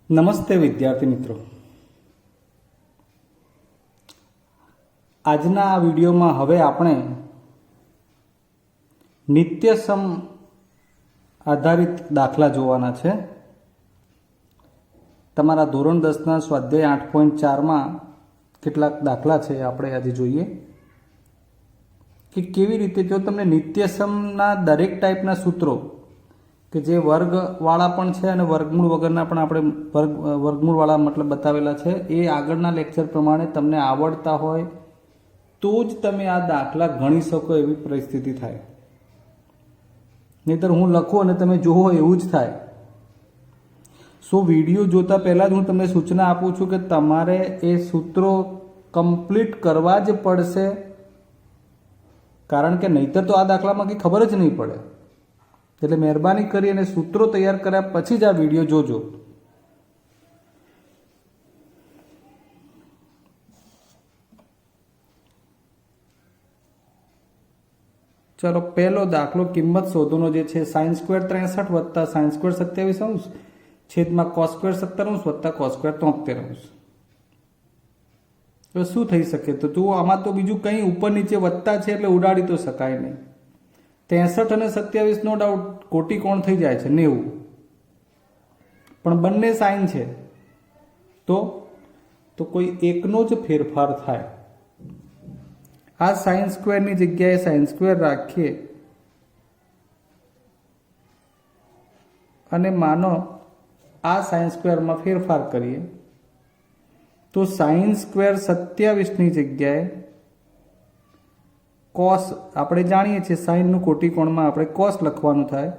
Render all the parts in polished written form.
નમસ્તે વિદ્યાર્થી મિત્રો, આજના આ વિડીયોમાં હવે આપણે નિત્યસમ આધારિત દાખલા જોવાના છે। તમારા ધોરણ 10ના સ્વાધ્યાય 8.4માં કેટલાક દાખલા છે આપણે આજે જોઈએ કે કેવી રીતે જો તમને નિત્યસમના દરેક ટાઈપના સૂત્રો કે જે વર્ગવાળા પણ છે અને વર્ગમૂળ વગરના પણ આપણે વર્ગમૂળવાળા મતલબ બતાવેલા છે એ આગળના લેક્ચર પ્રમાણે તમને આવડતા હોય તો જ તમે આ દાખલા ગણી શકો એવી પરિસ્થિતિ થાય, નહીંતર હું લખું અને તમે જુઓ એવું જ થાય। સો વિડીયો જોતા પહેલાં જ હું તમને સૂચના આપું છું કે તમારે એ સૂત્રો કમ્પ્લીટ કરવા જ પડશે, કારણ કે નહીંતર તો આ દાખલામાં કંઈ ખબર જ નહીં પડે। એટલે મહેરબાની કરી અને સૂત્રો તૈયાર કર્યા પછી જ આ વિડીયો જોજો। ચલો, પહેલો દાખલો કિંમત શોધોનો જે છે sin સ્ક્વેર 63 વત્તા sin સ્ક્વેર 27 અંશ છેદમાં cos સ્ક્વેર 17 અંશ વત્તા cos સ્ક્વેર 73 અંશ। તો શું થઈ શકે? તો જુઓ, આમાં તો બીજું કંઈ ઉપર નીચે વત્તા છે એટલે ઉડાડી તો શકાય નહીં। 63 અને 27 નો ડાઉટ કોટી કોણ થઈ જાય છે 90, પણ બંને સાઇન છે તો કોઈ એકનો જ ફેરફાર થાય। આ સાઇન સ્ક્વેરની જગ્યાએ સાઇન સ્ક્વેર રાખીએ અને માનો આ સાઇન સ્ક્વેરમાં ફેરફાર કરીએ તો સાઇન સ્ક્વેર 27ની જગ્યાએ કોસ, આપણે જાણીએ છીએ સાઇનનું કોટી કોણમાં આપણે કોસ લખવાનું થાય,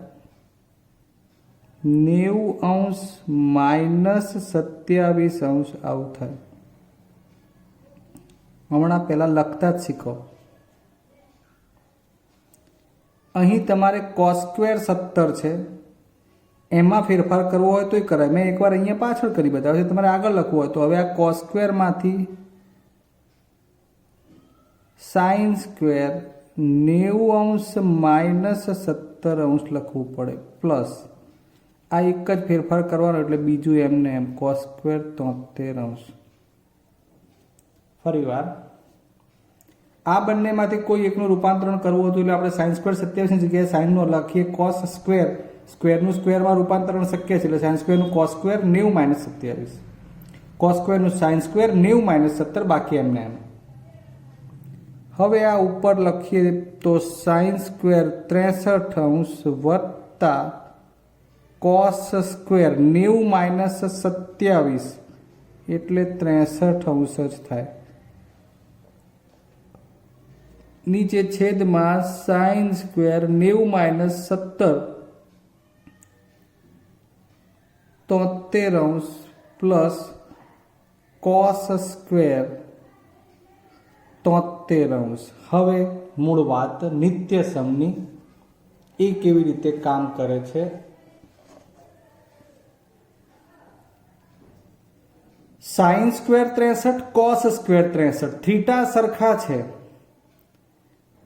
90 અંશ માઇનસ 27 અંશ આવું થાય। હમણાં પહેલાં લખતા જ શીખો। અહીં તમારે કોસ સ્ક્વેર 17 છે એમાં ફેરફાર કરવો હોય તોય કરાય। મેં એકવાર અહીંયા પાછળ કરી બતાવ્યું છે, તમારે આગળ લખવું હોય તો હવે આ કોસ સ્ક્વેરમાંથી સાઇન સ્ક્વેર 90 અંશ માઇનસ 17 અંશ લખવું પડે, પ્લસ આ એક જ ફેરફાર કરવાનો એટલે બીજું એમને એમ કોસ સ્ક્વેર 73 અંશ। ફરી વાર આ બંનેમાંથી કોઈ એકનું રૂપાંતરણ કરવું હતું એટલે આપણે સાઇન સ્ક્વેર 27ની જગ્યાએ સાઇનનો લખીએ કોસ સ્ક્વેર, સ્ક્વેરનું સ્ક્વેરમાં રૂપાંતરણ શક્ય છે એટલે સાઇન સ્ક્વેરનું કોસ સ્ક્વેર 90 માઇનસ 27, કોસ સ્ક્વેરનું સાઇન સ્ક્વેર 90 માઇનસ 17 બાકી એમને એમ। હવે આ ઉપર લખીએ તો સાઇન સ્ક્વેર 63 અંશ વત્તા કોસ સ્ક્વેર 90 માઇનસ 27 એટલે 63 અંશ જ થાય। નીચે છેદમાં સાઇન સ્ક્વેર 90 માઇનસ 17 73 અંશ પ્લસ કોસ સ્ક્વેર 73 અંશ। હવે મૂળ વાત નિત્યસમની એ કેવી રીતે કામ કરે છે। Sine square 63 cos square 63 theta સરખા છે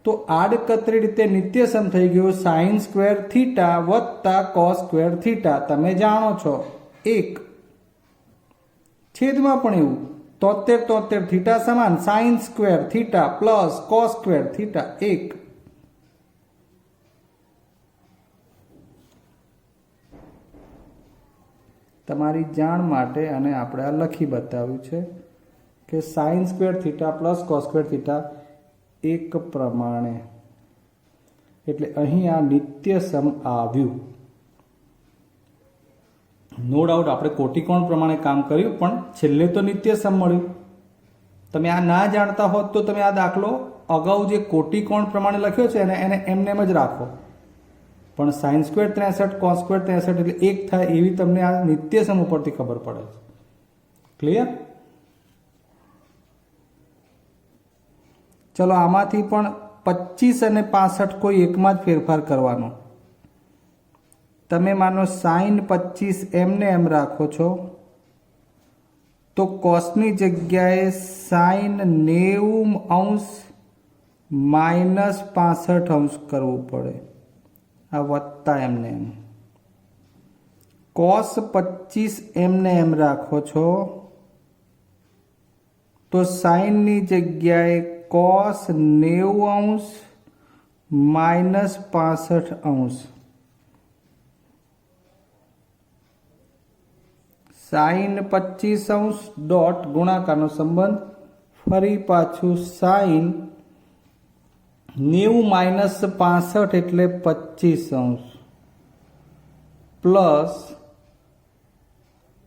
તો આડકતરી રીતે નિત્યસમ થઈ ગયું સાઇન સ્ક્વેર થીટા વત્તા કોસ સ્ક્વેર થીટા, તમે જાણો છો 1, છેદમાં પણ એવું 73 થીટા સમાન sine square theta plus cos square theta 1। તમારી જાણ માટે અને આપણે આ લખી બતાવ્યું છે કે sine square theta plus cos square theta એક પ્રમાણે, એટલે અહીં આ નિત્યસમ આવ્યું। નો ડાઉટ આપણે કોટીકોણ પ્રમાણે કામ કર્યું પણ છેલ્લે તો નિત્યસમ મળ્યું। તમે આ ના જાણતા હોત તો તમે આ દાખલો અગાઉ જે કોટીકોણ પ્રમાણે લખ્યો છે એને એમને એમ જ રાખો, પણ સાઇન સ્ક્વેર 63 કોસ સ્ક્વેર 63 એટલે એક થાય એવી તમને આ નિત્યસમ ઉપરથી ખબર પડે છે। ક્લિયર? ચલો, આમાંથી પણ 25 અને 65 કોઈ એકમાં જ ફેરફાર કરવાનો। તમે માનો સાઇન 25 એમને એમ રાખો છો તો કોસની જગ્યાએ સાઇન 90 અંશ માઇનસ 65 અંશ કરવું પડે, આ વત્તા એમને એમ। cos 25 એમને એમ રાખો છો તો સાઈનની જગ્યાએ cos 90° માઇનસ 65°, સાઈન 25° ડોટ ગુણાકારનો સંબંધ, ફરી પાછું સાઈન 90 માઇનસ 65 એટલે 25° plus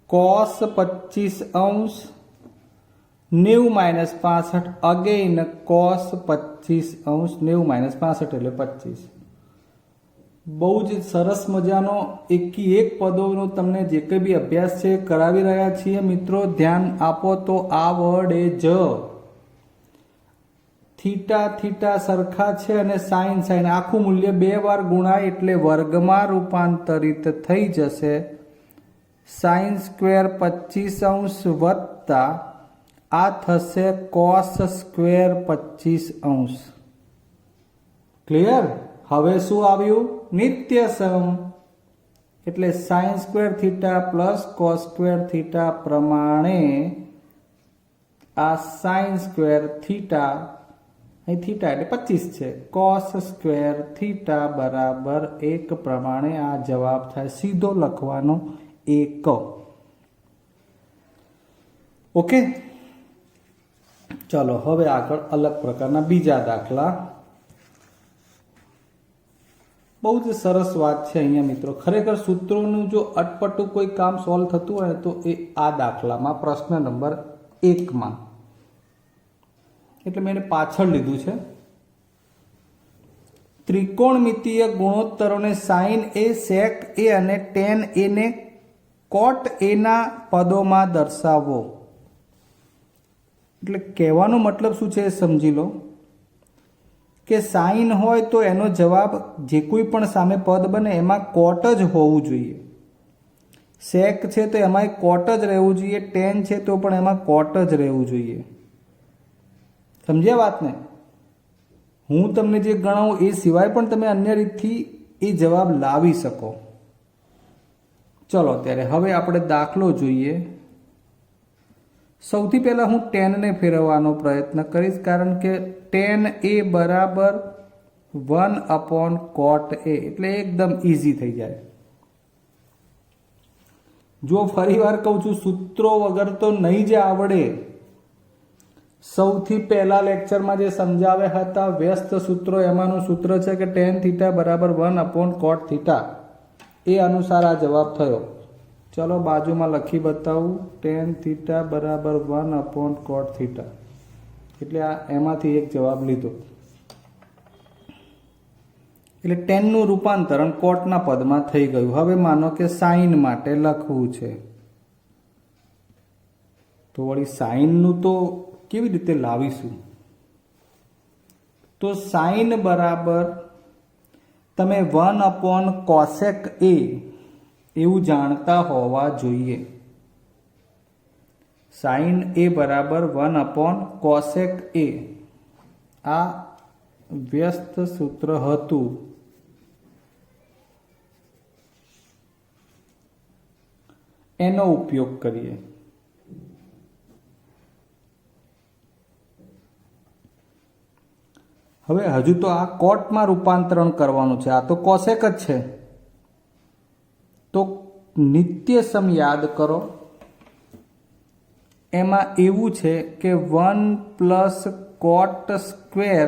cos 25° 90 minus 65 again cos 25° 90 minus 65 એટલે 25. બહુ જ સરસ મજાનો એકી એક પદોનો તમને જે કંઈ બી અભ્યાસ છે કરાવી રહ્યા છીએ મિત્રો. ધ્યાન આપો તો આવડે જ. થીટા થીટા સરખા છે અને સાઈન સાઈન આખું મૂલ્ય 2 વાર ગુણાય એટલે વર્ગમાં રૂપાંતરિત થઈ જશે. સાઈન સ્ક્વેર 25° વત્તા આ થશે કોસ સ્ક્વેર 25°. ક્લિયર? હવે શું આવ્યું? નિત્ય સમ. એટલે sine square theta plus cos square theta પ્રમાણે આ સાઈન સ્ક્વેર થીટા, અહીં થીટા એટલે 25 છે, કોસ સ્ક્વેર થીટા બરાબર 1 પ્રમાણે આ જવાબ થાય. સીધો લખવાનો 1. ઓકે, ચલો હવે આગળ અલગ પ્રકારના બીજા દાખલા. બહુ જ સરસ વાત છે અહીંયા મિત્રો. ખરેખર સૂત્રોનું જો અટપટું કોઈ કામ સોલ્વ થતું હોય તો એ આ દાખલામાં પ્રશ્ન નંબર 1માં, એટલે મેં એને પાછળ લીધું છે. ત્રિકોણમિતીય ગુણોત્તરોને સાઇન એ, સેક એ અને ટેન એ ને કોટ એ ના પદોમાં દર્શાવો. એટલે કહેવાનો મતલબ શું છે એ સમજી લો કે સાઈન હોય તો એનો જવાબ જે કોઈ પણ સામે પદ બને એમાં કોટ જ હોવું જોઈએ. સેક છે તો એમાં કોટ જ રહેવું જોઈએ. ટેન છે તો પણ એમાં કોટ જ રહેવું જોઈએ. સમજ્યા વાતને? હું તમને જે ગણાવું એ સિવાય પણ તમે અન્ય રીતથી એ જવાબ લાવી શકો. ચલો ત્યારે હવે આપણે દાખલો જોઈએ. સૌથી પહેલાં હું ટેનને ફેરવવાનો પ્રયત્ન કરીશ, કારણ કે ટેન એ બરાબર 1/cot a, એટલે એકદમ ઇઝી થઈ જાય. જો ફરી વાર કહું છું, સૂત્રો વગર તો નહીં જ આવડે. સૌથી પહેલા લેક્ચરમાં જે સમજાવ્યા હતા વ્યસ્ત સૂત્રો, એમાંનું સૂત્ર છે કે ટેન થીટા બરાબર 1/cot થીટા. એ અનુસાર આ જવાબ થયો. ચલો બાજુમાં લખી બતાવું. ટેન થીટા બરાબર 1/cot થીટા, એટલે આ એમાંથી એક જવાબ લીધો. એટલે ટેનનું રૂપાંતરણ કોટના પદમાં થઈ ગયું. હવે માનો કે સાઈન માટે લખવું છે, તો વળી સાઈનનું તો કેવી રીતે લાવીશું? તો સાઈન બરાબર તમે 1/cosec a એવું જાણતા હોવા જોઈએ. સાઈન એ બરાબર 1/cosec a આ વ્યસ્ત સૂત્ર હતું. એનો ઉપયોગ કરીએ. હવે હજુ તો આ કોટમાં રૂપાંતરણ કરવાનું છે. આ તો કોસેક જ છે. તો નિત્ય સમ યાદ કરો. એમાં એવું છે કે 1 + cot સ્ક્વેર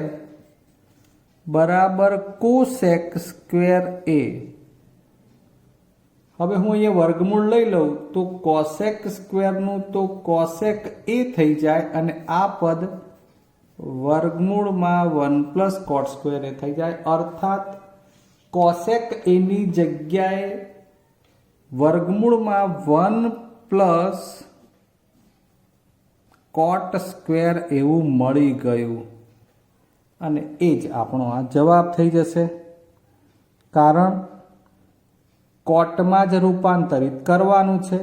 બરાબર કોસેક સ્ક્વેર a. હવે હું અહીંયા વર્ગમૂળ લઈ લઉં તો કોસેક સ્ક્વેરનું તો કોસેક a થઈ જાય અને આ પદ વર્ગમૂળમાં 1 + cot સ્ક્વેર a થઈ જાય. અર્થાત કોસેક a ની જગ્યાએ વર્ગમૂળમાં 1 + cot સ્ક્વેર એવું મળી ગયું અને એ જ આપણો આ જવાબ થઈ જશે. કારણ કોટમાં જ રૂપાંતરિત કરવાનું છે.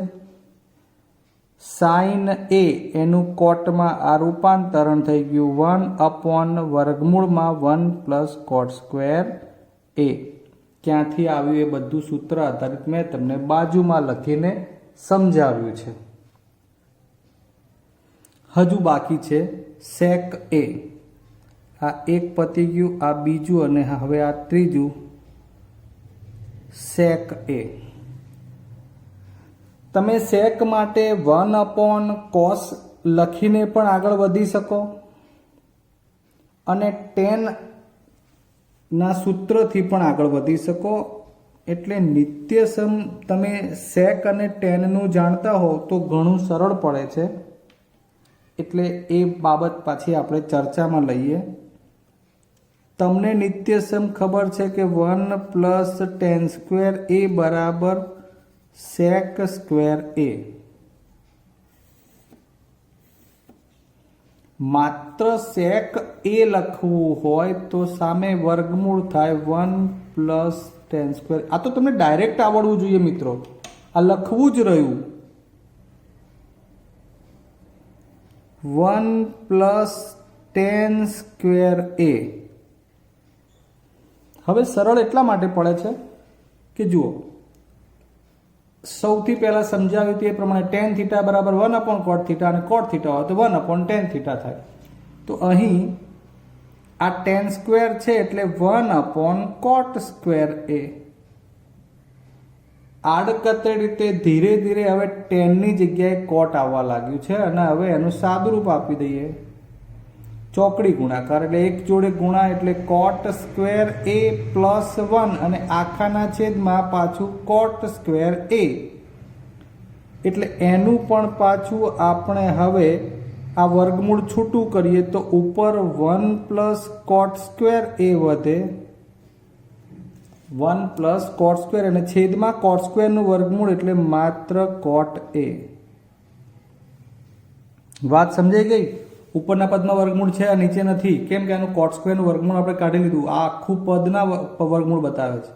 સાઈન એ એનું કોટમાં આ રૂપાંતરણ થઈ ગયું 1/વર્ગમૂળમાં 1 + cot સ્ક્વેર a. ક્યાંથી આવ્યું એ બધું સૂત્ર આધારિત મેં તમને બાજુમાં લખીને સમજાવ્યું છે. હજુ બાકી છે સેક એ. આ એક પતી ગયું, આ બીજું અને હવે આ ત્રીજું સેક એ. તમે સેક માટે 1/cos લખીને પણ આગળ વધી શકો અને tan ના સૂત્રથી પણ આગળ વધી શકો. એટલે નિત્યસમ તમે સેક અને ટેનનું જાણતા હો તો ઘણું સરળ પડે છે. એટલે એ બાબત પાછી આપણે ચર્ચામાં લઈએ. તમને નિત્યસમ ખબર છે કે 1 + tan² a બરાબર sec² a. માત્ર sec a લખવું હોય તો સામે વર્ગમૂળ થાય 1 + tan². આ તો તમને ડાયરેક્ટ આવડવું જોઈએ મિત્રો, આ લખવું જ રહ્યું. 1 + tan² a. હવે સરળ એટલા માટે પડે છે કે જુઓ, સૌથી પહેલા સમજાવ્યું તે પ્રમાણે tan θ બરાબર 1/cot θ અને cot θ હોય તો 1/tan θ થાય. તો અહીં આ tan² છે એટલે 1/cot² a. આડકતરી રીતે ધીરે ધીરે હવે tan ની જગ્યાએ cot આવવા લાગ્યું છે અને હવે એનું સાદુરૂપ આપી દઈએ, ચોકડી ગુણાકાર એટલે એક જોડે ગુણા એટલે cot² a + 1 અને આખાના છેદમાં પાછું cot² a. એટલે એનું પણ પાછું આપણે હવે આ વર્ગમૂળ છૂટું કરીએ તો ઉપર 1 + cot² a વધે, 1 + cot² અને છેદમાં cot² નું વર્ગમૂળ એટલે માત્ર cot a. વાત સમજાઈ ગઈ? ઉપરના પદમાં વર્ગમૂળ છે, નીચે નથી. કેમ કે આનું cot² નું વર્ગમૂળ આપણે કાઢી લીધું. આ આખું પદના વર્ગમૂળ બતાવે છે.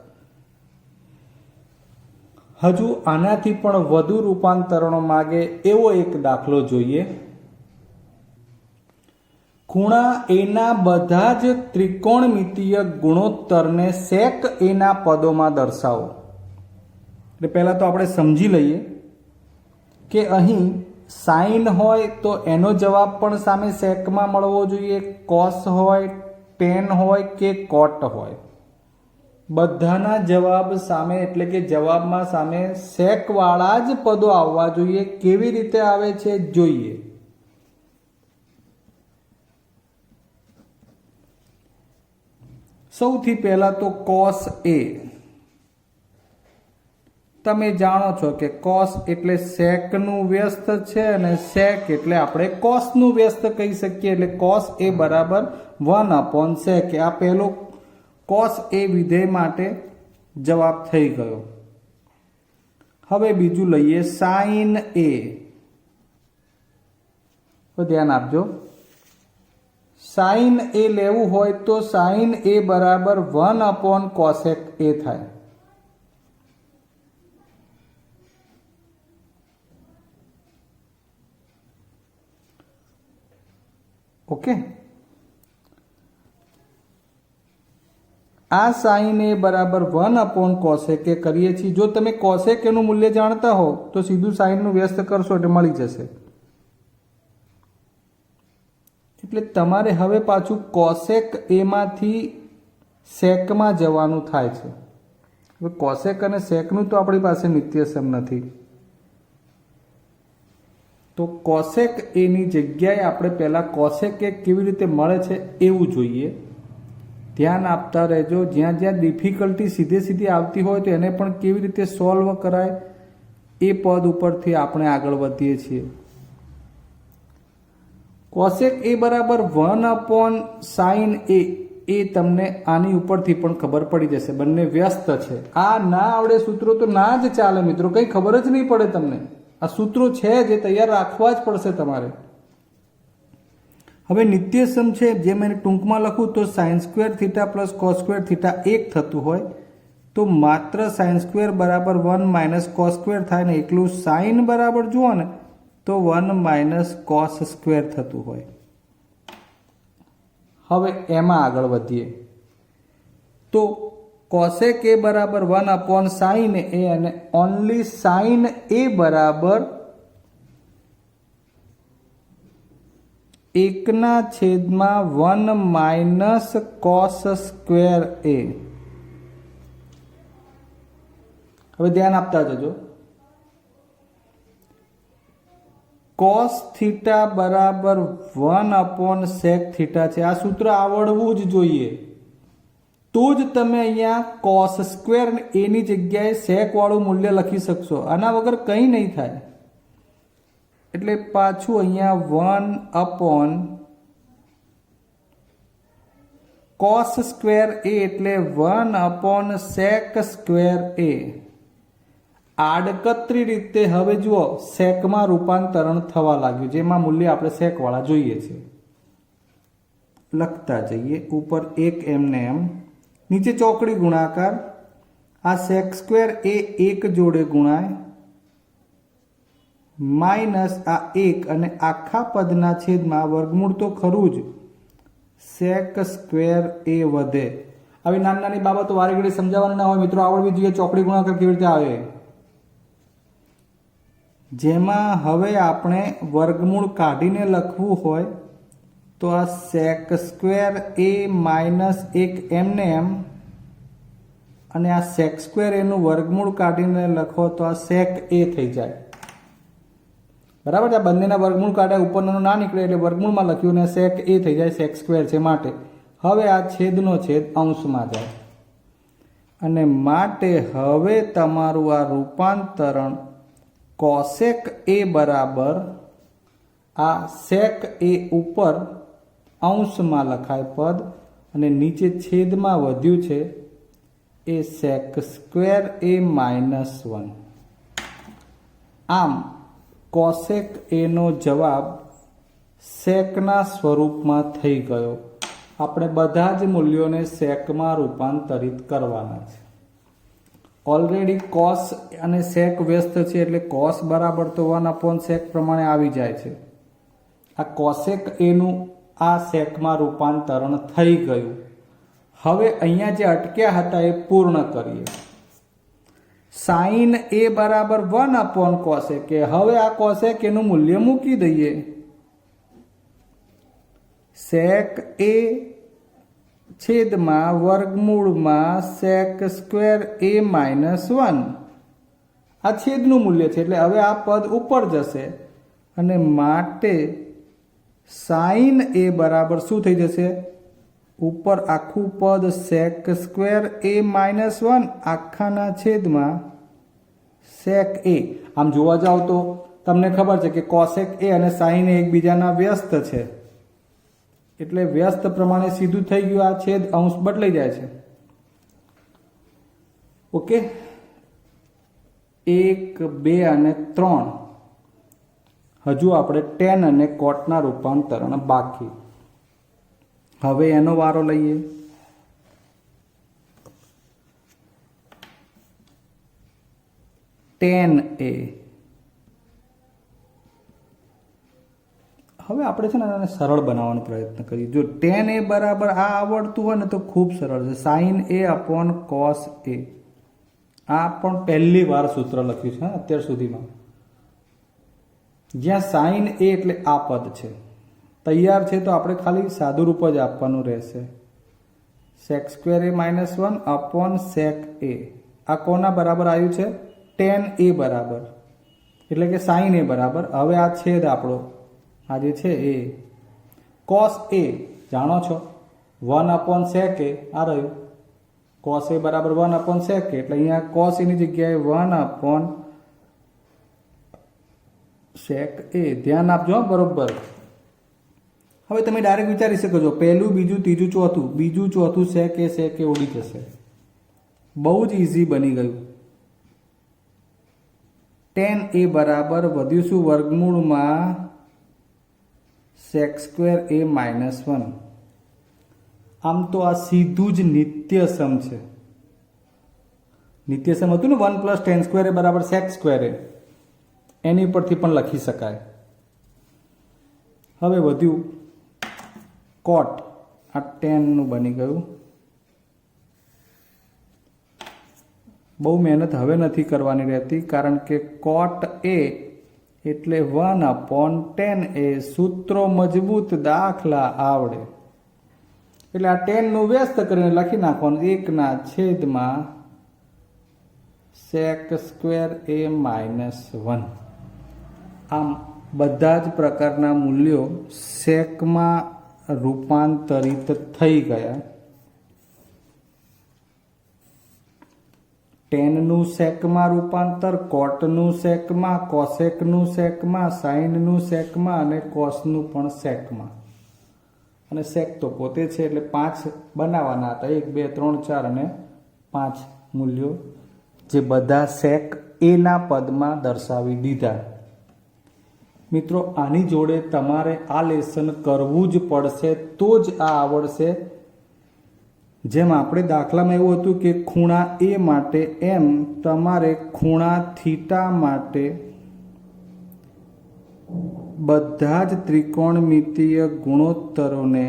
હજુ આનાથી પણ વધુ રૂપાંતરણો માગે એવો એક દાખલો જોઈએ. ખૂણા a ના બધા જ ત્રિકોણમિતીય ગુણોત્તરને sec a ના પદોમાં દર્શાવો. એટલે પહેલા તો આપણે સમજી લઈએ કે અહીં સાઇન હોય તો એનો જવાબ પણ સામે સેકમાં મળવો જોઈએ, કોસ હોય, ટેન હોય કે કોટ હોય, બધાના જવાબ સામે એટલે કે જવાબમાં સામે સેકવાળા જ પદો આવવા જોઈએ. કેવી રીતે આવે છે જોઈએ. સૌથી પહેલા તો cos a. તમે જાણો છો કે cos એટલે સેકનું વ્યસ્ત છે અને sec એટલે આપણે cosનું વ્યસ્ત કહી શકીએ. એટલે cos a બરાબર 1/sec. આ પહેલો cos a વિધેય માટે જવાબ થઈ ગયો. હવે બીજું લઈએ sin a. તો ધ્યાન આપજો, sin a લેવું હોય તો sin a બરાબર 1/cosec a થાય. ઓકે, આ sin a બરાબર 1/cosec a કરીએ છીએ. જો તમે cosec a નું મૂલ્ય જાણતા હો તો સીધું sin નું વ્યસ્ત કરશો એટલે મળી જશે. એટલે તમારે હવે પાછું cosec a માંથી sec માં જવાનું થાય છે. હવે cosec અને sec નું તો આપણી પાસે નિત્યસમ નથી, તો cosec a ની જગ્યાએ આપણે પહેલા cosec a કેવી રીતે મળે છે એવું જોઈએ. ધ્યાન આપતા રહેજો. જ્યાં જ્યાં ડિફિકલ્ટી સીધી આવતી હોય તો એને પણ કેવી રીતે સોલ્વ કરાય એ પદ ઉપરથી આપણે આગળ વધીએ છીએ. cosec a બરાબર 1/sin a. એ તમને આની ઉપરથી પણ ખબર પડી જશે. બંને વ્યસ્ત છે. આ ના આવડે સૂત્રો તો ના જ ચાલે મિત્રો, કંઈ ખબર જ નહીં પડે તમને. આ સૂત્રો છે જે તૈયાર રાખવા જ પડશે તમારે. હવે નિત્યસમ છે જે મેં ટૂંકમાં લખું તો sin² θ + cos² θ એક થતું હોય તો માત્ર sin² બરાબર 1 - cos² થાય ને એકલું sin બરાબર જુઓ ને તો 1 - cos² થતું હોય. હવે એમાં આગળ વધીએ તો કોસેક એ બરાબર 1/sin a અને ઓનલી sin a બરાબર 1/1 cos સ્ક્વેર a. હવે ધ્યાન આપતા જજો. cos થીટા બરાબર 1/sec થીટા છે. આ સૂત્ર આવડવું જ જોઈએ, તો જ તમે અહીંયા cos સ્ક્વેર a ની જગ્યાએ sec વાળું મૂલ્ય લખી શકશો. આના વગર કંઈ નહીં થાય. એટલે પાછું અહીંયા 1/cos સ્ક્વેર a એટલે 1/sec સ્ક્વેર a. આડકતરી રીતે હવે જુઓ સેકમાં રૂપાંતરણ થવા લાગ્યું, જેમાં મૂલ્ય આપણે સેક વાળા જોઈએ છે. લખતા જઈએ. ઉપર 1 એમને એમ, નીચે ચોકડી ગુણાકાર. આ સેક સ્ક્વેર એ 1 જોડે ગુણાય માઇનસ આ 1 અને આખા પદના છેદમાં વર્ગમૂળ તો ખરું જ, સેક સ્ક્વેર એ વધે. આવી નાની નાની બાબતો વારે ઘડી સમજાવવાની ના હોય મિત્રો, આવડવી જોઈએ ચોકડી ગુણાકાર કેવી રીતે આવે. જેમાં હવે આપણે વર્ગમૂળ કાઢીને લખવું હોય તો આ સેક સ્ક્વેર એ માઇનસ 1 એમને એમ, અને આ સેક સ્ક્વેર એનું વર્ગમૂળ કાઢીને લખો તો આ સેક એ થઈ જાય. બરાબર. આ બંનેના વર્ગમૂળ કાઢ્યા, ઉપરનું ના નીકળે એટલે વર્ગમૂળમાં લખ્યું ને સેક એ થઈ જાય, સેક સ્ક્વેર છે માટે. હવે આ છેદનો છેદ અંશમાં જાય અને માટે હવે તમારું આ રૂપાંતરણ કોસેક એ બરાબર આ સેક એ ઉપર અંશમાં લખાય પદ અને નીચે છેદમાં વધ્યું છે એ સેક સ્ક્વેર એ -1. આમ કોસેક એનો જવાબ સેકના સ્વરૂપમાં થઈ ગયો. આપણે બધા જ મૂલ્યોને સેકમાં રૂપાંતરિત કરવાના છે. ઓલરેડી કોસ અને સેક વ્યસ્ત છે એટલે કોસ બરાબર તો 1/sec પ્રમાણે આવી જાય છે. આ કોસેક એનું આ સેકમાં રૂપાંતરણ થઈ ગયું. હવે અહીંયા જે અટક્યા હતા એ પૂર્ણ કરીએ. સાઇન એ બરાબર 1/cosec. હવે આ કોસેક એનું મૂલ્ય મૂકી દઈએ. સેક એ છેદમાં વર્ગમૂળમાં સેક સ્ક્વેર એ -1. આ છેદનું મૂલ્ય છે એટલે હવે આ પદ ઉપર જશે અને માટે સાઇન એ બરાબર શું થઈ જશે? ઉપર આખું પદ સેક સ્ક્વેર એ -1 આખાના છેદમાં સેક એ. આમ જોવા જાવ તો તમને ખબર છે કે કોસેક એ અને સાઇન એ એકબીજાના વ્યસ્ત છે એટલે વ્યસ્ત પ્રમાણે સીધું થઈ ગયું. આ છેદ અંશ બદલાઈ જાય છે. ઓકે, 1, 2 અને 3 હજુ આપણે tan અને cot ના રૂપાંતરણ બાકી. હવે એનો વારો લઈએ. tan a. હવે આપણે છે ને આને સરળ બનાવવાનો પ્રયત્ન કરીએ. જો tan a બરાબર આ આવડતું હોય ને તો ખૂબ સરળ છે. sin a/cos a. આ પણ પહેલી વાર સૂત્ર લખ્યું છે અત્યાર સુધીમાં, જ્યાં sin a એટલે આ પદ છે. તૈયાર છે તો આપણે ખાલી સાદું રૂપ જ આપવાનું રહેશે. sec square A -1/sec a. આ કોના બરાબર આવ્યું છે? tan a બરાબર, એટલે કે sin a બરાબર. હવે આ છેદ આપણો આ જે છે એ cos a જાણો છો 1/sec a. આ રહ્યું cos a બરાબર 1/sec a, એટલે અહીંયા cos a ની જગ્યાએ 1/sec a. ધ્યાન આપજો બરોબર. હવે તમે ડાયરેક્ટ વિચારી શકો છો પહેલું, બીજું, ત્રીજું, ચોથું, બીજું, ચોથું sec a ઉડી જશે. બહુ જ ઇઝી બની ગયું. tan a બરાબર વધ્યું શું? વર્ગમૂળમાં sec સ્ક્વેર એ -1. આમ તો આ સીધું જ નિત્યસમ છે. નિત્યસમ હતું ને 1 + tan સ્ક્વેર એ બરાબર sec સ્ક્વેર એ, એની પરથી પણ લખી શકાય. હવે વધ્યું cot. આ tan નું બની ગયું બહુ મહેનત હવે નથી કરવાની રહેતી, કારણ કે cot a એટલે 1/10 સૂત્રો મજબૂત, દાખલા આવડે. એટલે આ 10 નું વ્યસ્ત કરીને લખી નાખવાનું 1/, sec² a -1. આમ બધા જ પ્રકારના મૂલ્યો સેકમાં રૂપાંતરિત થઈ ગયા. 10 નું સેકમાં રૂપાંતર, કોટનું સેકમાં, કોસેકનું સેકમાં, સાઇનનું સેકમાં અને કોસનું પણ સેકમાં. અને સેક તો પોતે છે એટલે 5 બનાવવાના હતા, 1 2 3 4 અને 5 મૂલ્યો જે બધા સેક એના પદમાં દર્શાવી દીધા. મિત્રો, આની જોડે તમારે આ લેસન કરવું જ પડશે, તો જ આ આવડશે. જેમ આપણે દાખલામાં એવું હતું કે ખૂણા એ માટે, એમ તમારે ખૂણા થીટા માટે બધા જ ત્રિકોણમિતીય ગુણોત્તરોને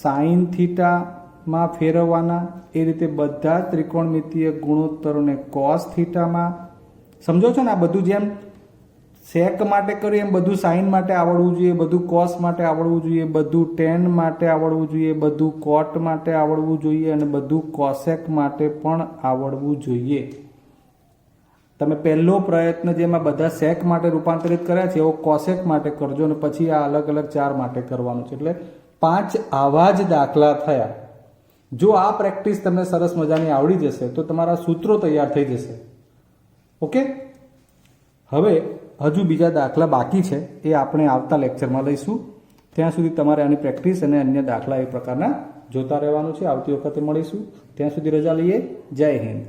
સાઇન થીટામાં ફેરવવાના. એ રીતે બધા જ ત્રિકોણમિતીય ગુણોત્તરોને કોસ થીટામાં. સમજો છો ને? આ બધું જેમ સેક માટે કર્યું એમ બધું સાઇન માટે આવડવું જોઈએ, બધું કોસ માટે આવડવું જોઈએ, બધું ટેન માટે આવડવું જોઈએ, બધું કોટ માટે આવડવું જોઈએ અને બધું કોસેક માટે પણ આવડવું જોઈએ. તમે પહેલો પ્રયત્ન જેમાં બધા સેક માટે રૂપાંતરિત કર્યા છે એવો કોસેક માટે કરજો અને પછી આ અલગ અલગ 4 માટે કરવાનું છે. એટલે 5 આવા જ દાખલા થયા. જો આ પ્રેક્ટિસ તમને સરસ મજાની આવડી જશે તો તમારા સૂત્રો તૈયાર થઈ જશે. ઓકે, હવે હજુ બીજા દાખલા બાકી છે, એ આપણે આવતા લેક્ચરમાં લઈશું. ત્યાં સુધી તમારે આની પ્રેક્ટિસ અને અન્ય દાખલા એ પ્રકારના જોતા રહેવાનું છે. આવતી વખતે મળીશું. ત્યાં સુધી રજા લઈએ. જય હિન્દ.